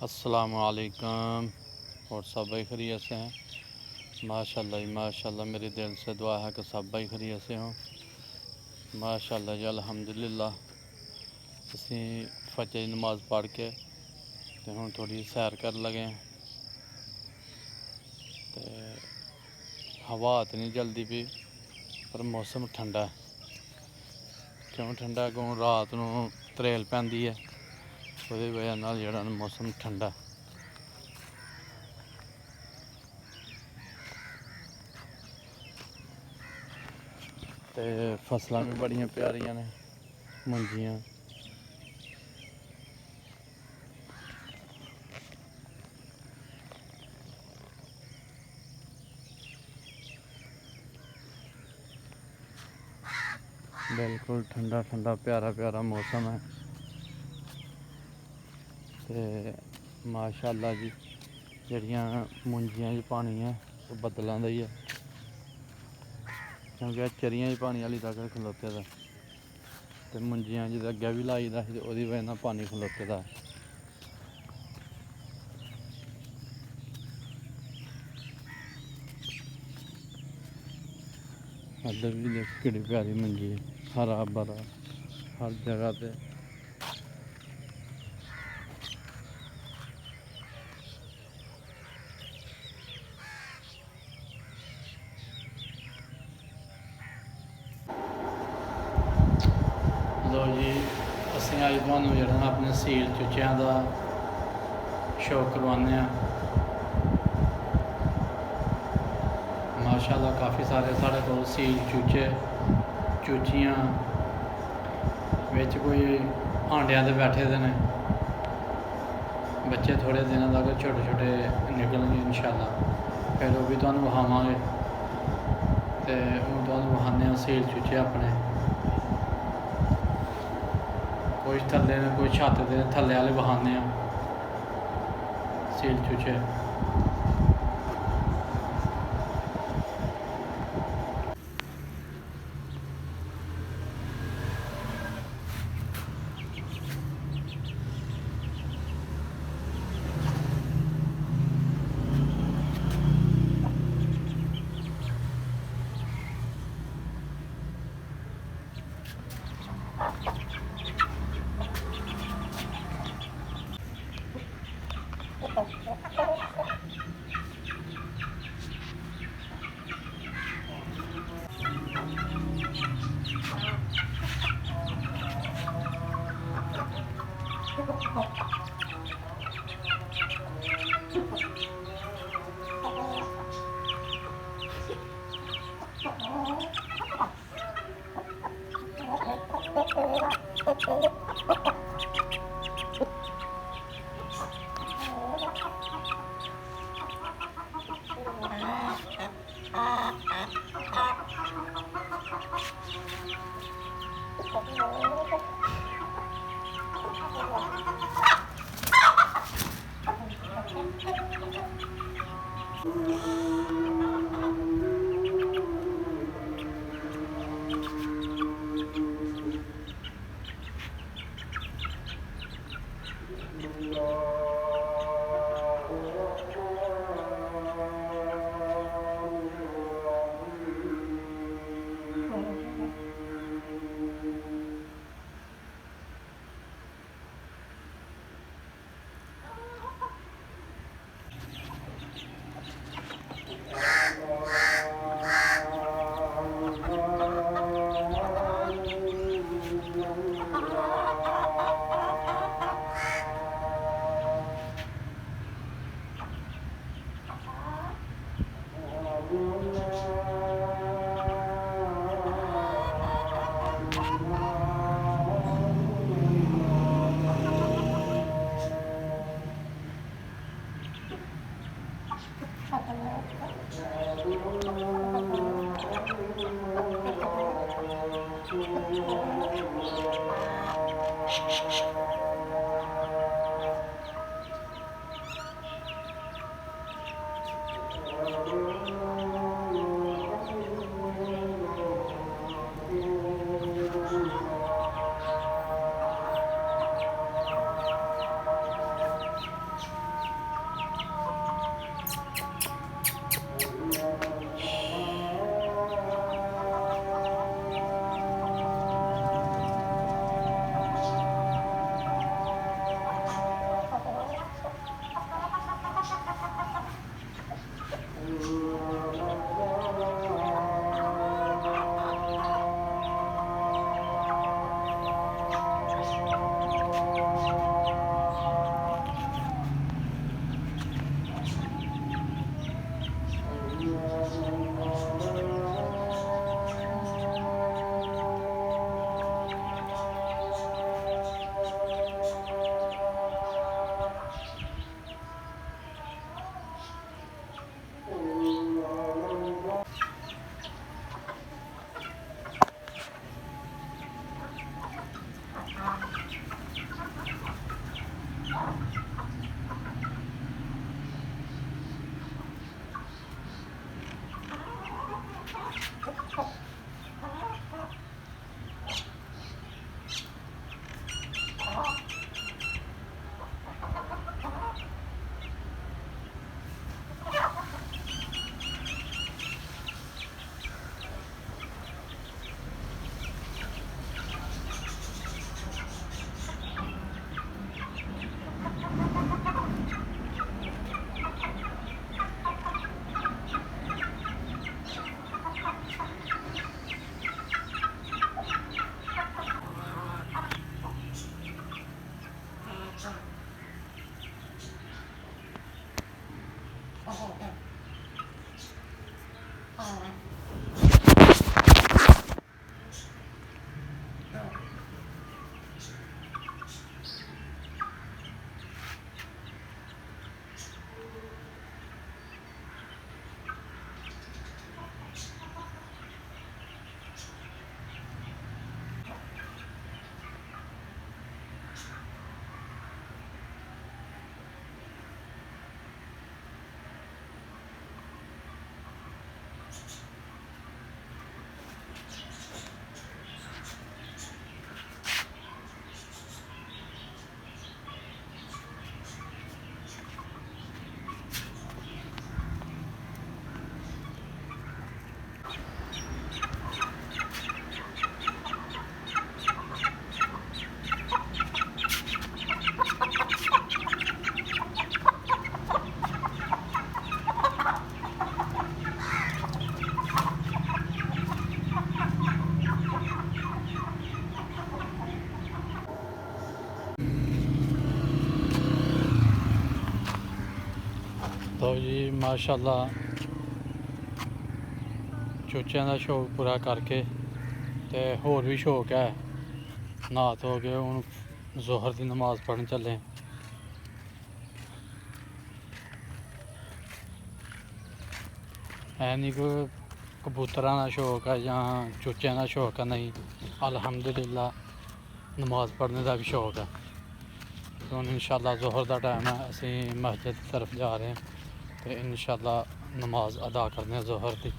अस्सलामुअलैकुम। और सब भाई खैरियत से हैं? माशाल्लाह जी माशाल्लाह। मेरी दिल से दुआ है कि सब भाई खैरियत से हों। माशाल्लाह जी अल्हम्दुलिल्लाह। असी फजर की नमाज़ पढ़ के तो हुण थोड़ी सैर कर लगे हैं। तो हवा तो नहीं चलती पी पर मौसम ठंडा है। क्यों ठंडा? क्यों रात नूं तरेल पैंदी है, उसदी वजह नाल जिहड़ा मौसम ठंडा। ते फसलां भी बड़ियां प्यारियां ने, मुंजियां बिल्कुल ठंडा ठंडा प्यारा प्यारा मौसम है। ते माशाल्लाह जी जेह्ड़ियां मुंजियां च पानी है वो बद्दलां दा ही है, क्योंकि चरियां च पानी हाली तक खलोते दा ते मुंजियां च अग्गें भी लाई दा ते ओह्दी वजह नाल पानी खलोते दा। इधर भी देख केड़ी प्यारी मुंजी है, हरा भरा हर जगह पे। लो जी असीं अज तुहानूं जेह्ड़ा ना अपने सील चूचियां दा शो करवाने आं। माशाल्लाह काफ़ी सारे साढ़े कोल सील चूचे चूचियां बिच कोई आंडियां ते बैठे दे ने। बच्चे थोड़े दिनों तक छोटे छोटे निकलणगे इंशाअल्लाह, फिर वो भी तुहानूं विखावांगे। तो हूँ तुहानूं विखाने आं सील चूचे अपने। कुछ थल्ले ने कुछ छत्त दे थल्ले आह्ले विखाने आं सील चूचे। तो जी माशाल्लाह चूचियां का शौक पूरा करके तो होर भी शौक है नहा धो के हूँ जोहर की नमाज़ पढ़न चले। है नहीं कोई कबूतरां का शौक है या चूचियां का शौक है, नहीं अल्हम्दुलिल्लाह नमाज़ पढ़ने का भी शौक है। तो हुण इंशाअल्लाह जोहर का टाइम है, असी मस्जिद की तरफ जा रहे हैं तो इंशाअल्लाह नमाज अदा करने जोहर की।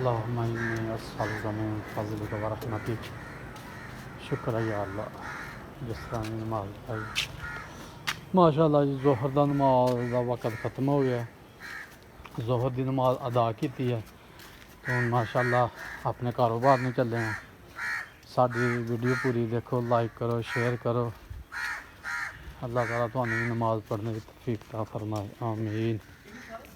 अल्लाहुम्मा इन्नी अस्सअलुका मिन फज़लिका व रहमतिक। शुक्र है या अल्लाह जिस तरह नमाज पढ़ी माशाअल्लाह जी। जोहर का नमाज का वक़्त ख़त्म हो गया, जोहर की नमाज अदा की है तो हुण माशाअल्लाह अपने कारोबार में चले हैं। साडी वीडियो पूरी देखो, लाइक करो, शेयर करो। अल्लाह ताला तुहानू नमाज पढ़ने की तौफीक अता फरमाए, आमीन।